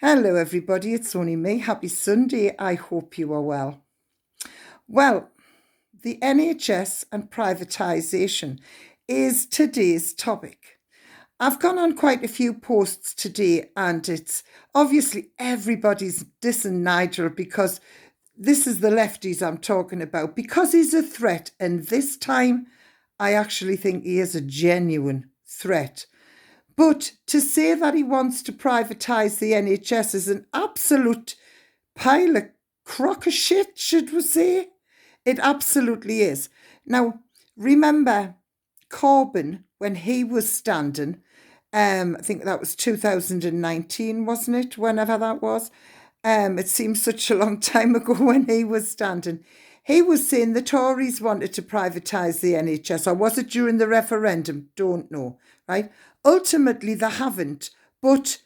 Hello, everybody. It's only me. Happy Sunday. I hope you are well. Well, the NHS and privatisation is today's topic. I've gone on quite a few posts today, and it's obviously everybody's dissing Nigel because this is the lefties I'm talking about, because he's a threat. And this time, I actually think he is a genuine threat. But to say that he wants to privatise the NHS is an absolute pile of crock of shit, should we say? It absolutely is. Now, remember Corbyn when he was standing, I think that was 2019, wasn't it? Whenever that was. It seems such a long time ago when he was standing. He was saying the Tories wanted to privatise the NHS, or was it during the referendum? Don't know, right? Ultimately, they haven't. But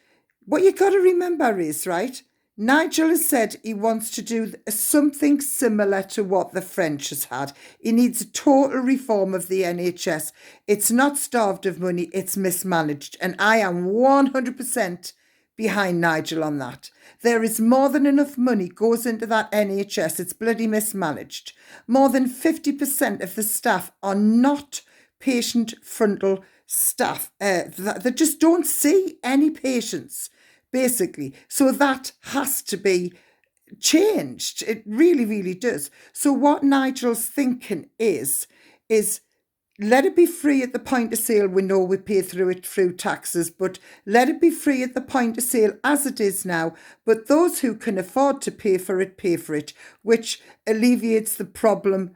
what you got to remember is, right, Nigel has said he wants to do something similar to what the French has had. He needs a total reform of the NHS. It's not starved of money, it's mismanaged. And I am 100% behind Nigel on that. There is more than enough money goes into that NHS. It's bloody mismanaged. More than 50% of the staff are not patient frontal staff. They just don't see any patients, basically. So that has to be changed. It really, really does. So what Nigel's thinking is let it be free at the point of sale. We know we pay through it through taxes, but let it be free at the point of sale as it is now. But those who can afford to pay for it, which alleviates the problem,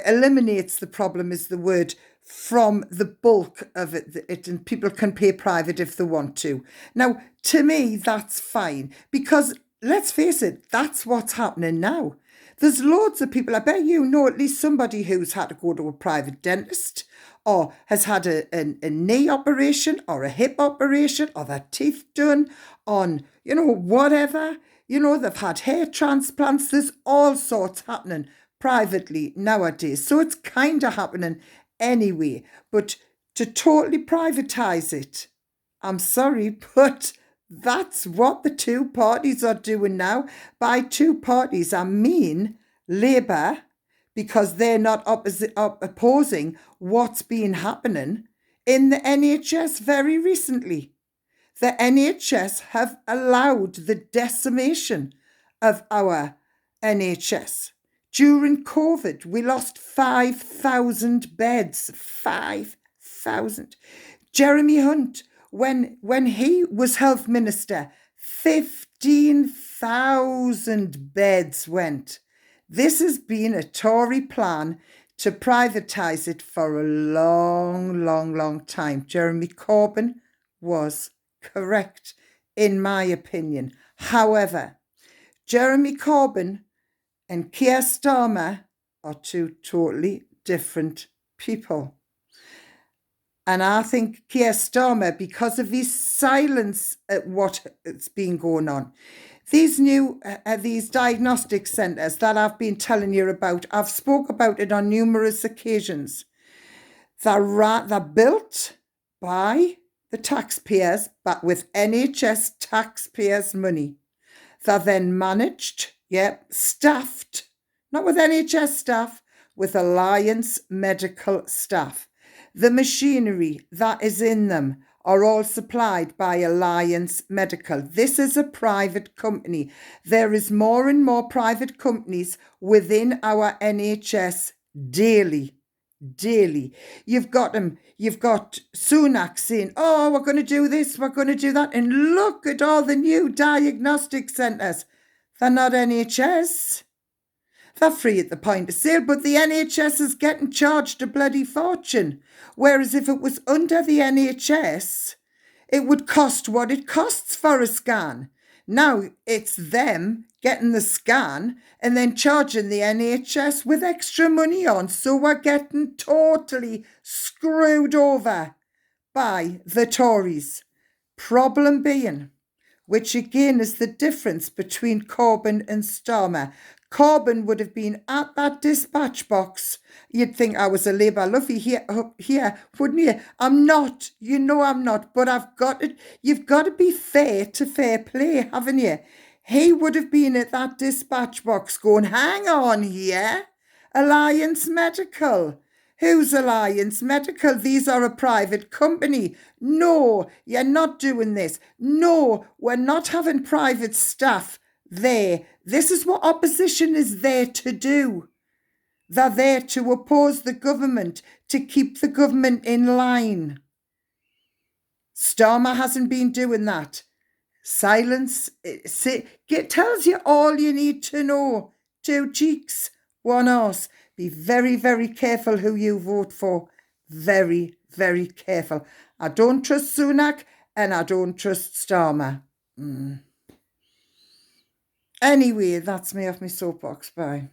eliminates the problem is the word, from the bulk of it, and people can pay private if they want to. Now, to me, that's fine, because let's face it, that's what's happening now. There's loads of people, I bet you know at least somebody who's had to go to a private dentist, or has had a knee operation or a hip operation or their teeth done on, whatever. They've had hair transplants. There's all sorts happening privately nowadays. So it's kind of happening anyway. But to totally privatise it, I'm sorry, but that's what the two parties are doing now. By two parties, I mean Labour, because they're not opposing what's been happening in the NHS very recently. The NHS have allowed the decimation of our NHS. During COVID, we lost 5,000 beds. 5,000. Jeremy Hunt, when he was health minister, 15,000 beds went. This has been a Tory plan to privatise it for a long, long, long time. Jeremy Corbyn was correct, in my opinion. However, Jeremy Corbyn and Keir Starmer are two totally different people. And I think Keir Starmer, because of his silence at what's been going on, these new these diagnostic centres that I've been telling you about, I've spoke about it on numerous occasions. They're built by the taxpayers, but with NHS taxpayers' money. They're then managed, staffed, not with NHS staff, with Alliance medical staff. The machinery that is in them are all supplied by Alliance Medical. This is a private company. There is more and more private companies within our NHS daily. You've got Sunak saying, oh, we're going to do this, we're going to do that. And look at all the new diagnostic centres. They're not NHS. They're free at the point of sale, but the NHS is getting charged a bloody fortune. Whereas if it was under the NHS, it would cost what it costs for a scan. Now it's them getting the scan and then charging the NHS with extra money on. So we're getting totally screwed over by the Tories. Problem being, which again is the difference between Corbyn and Starmer. Corbyn would have been at that dispatch box. You'd think I was a Labour lovey here, wouldn't you? I'm not. You know I'm not. But I've got it. You've got to be fair to fair play, haven't you? He would have been at that dispatch box going, hang on here, Alliance Medical. Who's Alliance Medical? These are a private company. No, you're not doing this. No, we're not having private staff there. This is what opposition is there to do. They're there to oppose the government, to keep the government in line. Starmer hasn't been doing that. Silence tells you all you need to know. 2 cheeks, 1 horse. Be very, very careful who you vote for. Very, very careful. I don't trust Sunak and I don't trust Starmer. Anyway, that's me off my soapbox. Bye.